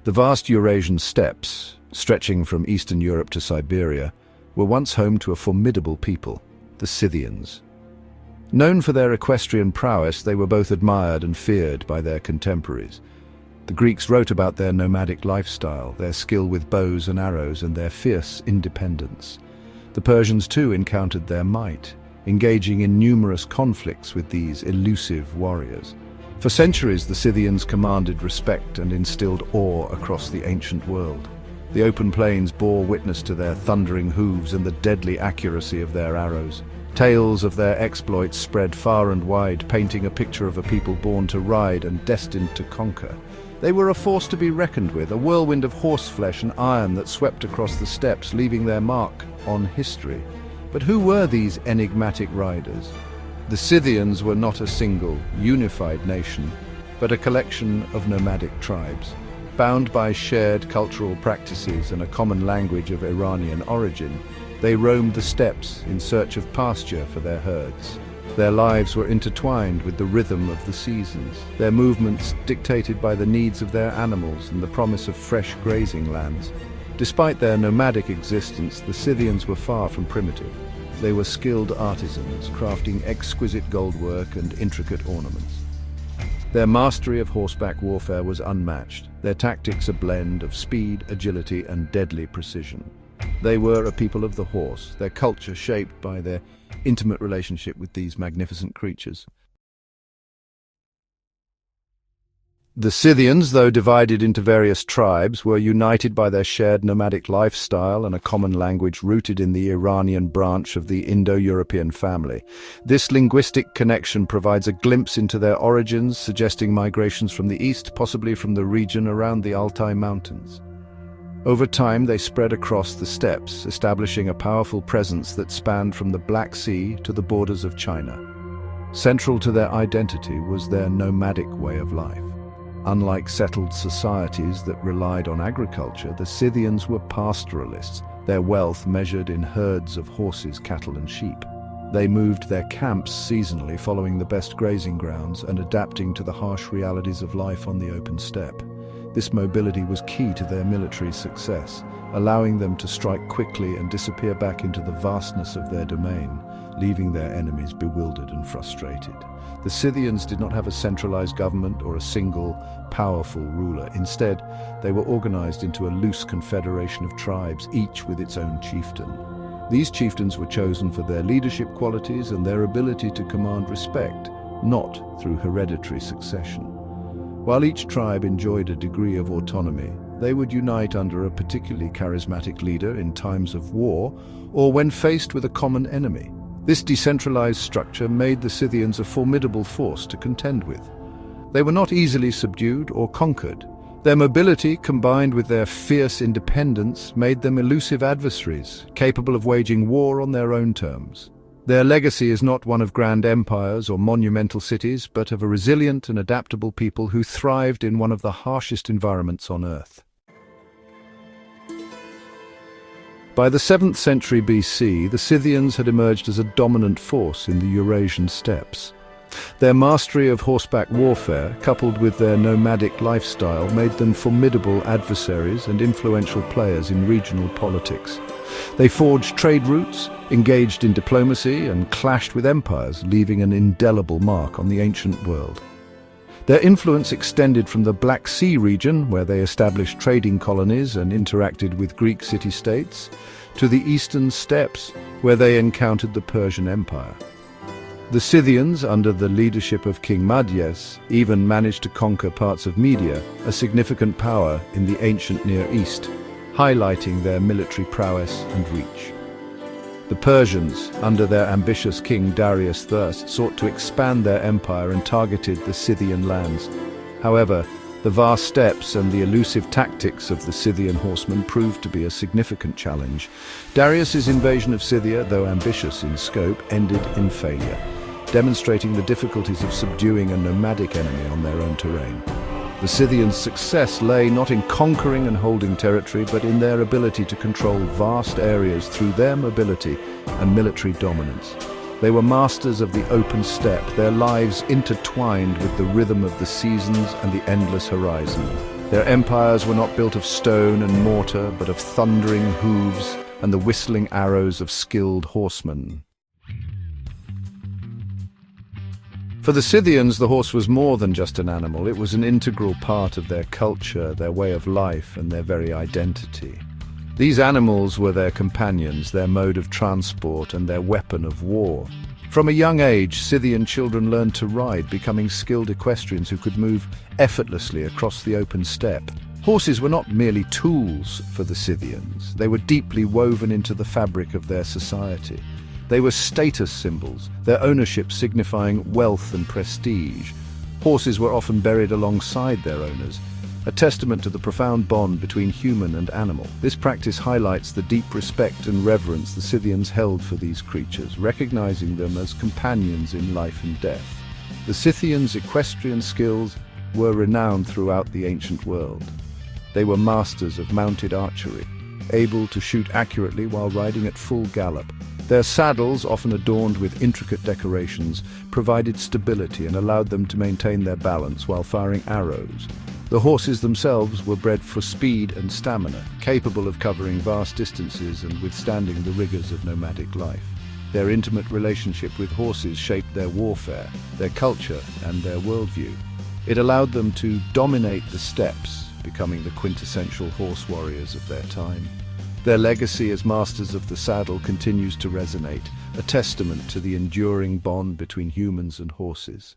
The vast Eurasian steppes, stretching from Eastern Europe to Siberia, were once home to a formidable people, the Scythians. Known for their equestrian prowess, they were both admired and feared by their contemporaries. The Greeks wrote about their nomadic lifestyle, their skill with bows and arrows, and their fierce independence. The Persians too encountered their might, engaging in numerous conflicts with these elusive warriors. For centuries, the Scythians commanded respect and instilled awe across the ancient world. The open plains bore witness to their thundering hooves and the deadly accuracy of their arrows. Tales of their exploits spread far and wide, painting a picture of a people born to ride and destined to conquer. They were a force to be reckoned with, a whirlwind of horseflesh and iron that swept across the steppes, leaving their mark on history. But who were these enigmatic riders? The Scythians were not a single, unified nation, but a collection of nomadic tribes. Bound by shared cultural practices and a common language of Iranian origin, they roamed the steppes in search of pasture for their herds. Their lives were intertwined with the rhythm of the seasons, their movements dictated by the needs of their animals and the promise of fresh grazing lands. Despite their nomadic existence, the Scythians were far from primitive. They were skilled artisans, crafting exquisite goldwork and intricate ornaments. Their mastery of horseback warfare was unmatched, their tactics a blend of speed, agility, and deadly precision. They were a people of the horse, their culture shaped by their intimate relationship with these magnificent creatures. The Scythians, though divided into various tribes, were united by their shared nomadic lifestyle and a common language rooted in the Iranian branch of the Indo-European family. This linguistic connection provides a glimpse into their origins, suggesting migrations from the east, possibly from the region around the Altai Mountains. Over time, they spread across the steppes, establishing a powerful presence that spanned from the Black Sea to the borders of China. Central to their identity was their nomadic way of life. Unlike settled societies that relied on agriculture, the Scythians were pastoralists, their wealth measured in herds of horses, cattle, and sheep. They moved their camps seasonally, following the best grazing grounds and adapting to the harsh realities of life on the open steppe. This mobility was key to their military success, allowing them to strike quickly and disappear back into the vastness of their domain, leaving their enemies bewildered and frustrated. The Scythians did not have a centralized government or a single, powerful ruler. Instead, they were organized into a loose confederation of tribes, each with its own chieftain. These chieftains were chosen for their leadership qualities and their ability to command respect, not through hereditary succession. While each tribe enjoyed a degree of autonomy, they would unite under a particularly charismatic leader in times of war or when faced with a common enemy. This decentralized structure made the Scythians a formidable force to contend with. They were not easily subdued or conquered. Their mobility, combined with their fierce independence, made them elusive adversaries, capable of waging war on their own terms. Their legacy is not one of grand empires or monumental cities, but of a resilient and adaptable people who thrived in one of the harshest environments on Earth. By the 7th century BC, the Scythians had emerged as a dominant force in the Eurasian steppes. Their mastery of horseback warfare, coupled with their nomadic lifestyle, made them formidable adversaries and influential players in regional politics. They forged trade routes, engaged in diplomacy, and clashed with empires, leaving an indelible mark on the ancient world. Their influence extended from the Black Sea region, where they established trading colonies and interacted with Greek city-states, to the eastern steppes, where they encountered the Persian Empire. The Scythians, under the leadership of King Madyes, even managed to conquer parts of Media, a significant power in the ancient Near East, highlighting their military prowess and reach. The Persians, under their ambitious king Darius I, sought to expand their empire and targeted the Scythian lands. However, the vast steppes and the elusive tactics of the Scythian horsemen proved to be a significant challenge. Darius's invasion of Scythia, though ambitious in scope, ended in failure, demonstrating the difficulties of subduing a nomadic enemy on their own terrain. The Scythians' success lay not in conquering and holding territory, but in their ability to control vast areas through their mobility and military dominance. They were masters of the open steppe, their lives intertwined with the rhythm of the seasons and the endless horizon. Their empires were not built of stone and mortar, but of thundering hooves and the whistling arrows of skilled horsemen. For the Scythians, the horse was more than just an animal. It was an integral part of their culture, their way of life, and their very identity. These animals were their companions, their mode of transport, and their weapon of war. From a young age, Scythian children learned to ride, becoming skilled equestrians who could move effortlessly across the open steppe. Horses were not merely tools for the Scythians. They were deeply woven into the fabric of their society. They were status symbols, their ownership signifying wealth and prestige. Horses were often buried alongside their owners, a testament to the profound bond between human and animal. This practice highlights the deep respect and reverence the Scythians held for these creatures, recognizing them as companions in life and death. The Scythians' equestrian skills were renowned throughout the ancient world. They were masters of mounted archery, able to shoot accurately while riding at full gallop. Their saddles, often adorned with intricate decorations, provided stability and allowed them to maintain their balance while firing arrows. The horses themselves were bred for speed and stamina, capable of covering vast distances and withstanding the rigors of nomadic life. Their intimate relationship with horses shaped their warfare, their culture, and their worldview. It allowed them to dominate the steppes, becoming the quintessential horse warriors of their time. Their legacy as masters of the saddle continues to resonate, a testament to the enduring bond between humans and horses.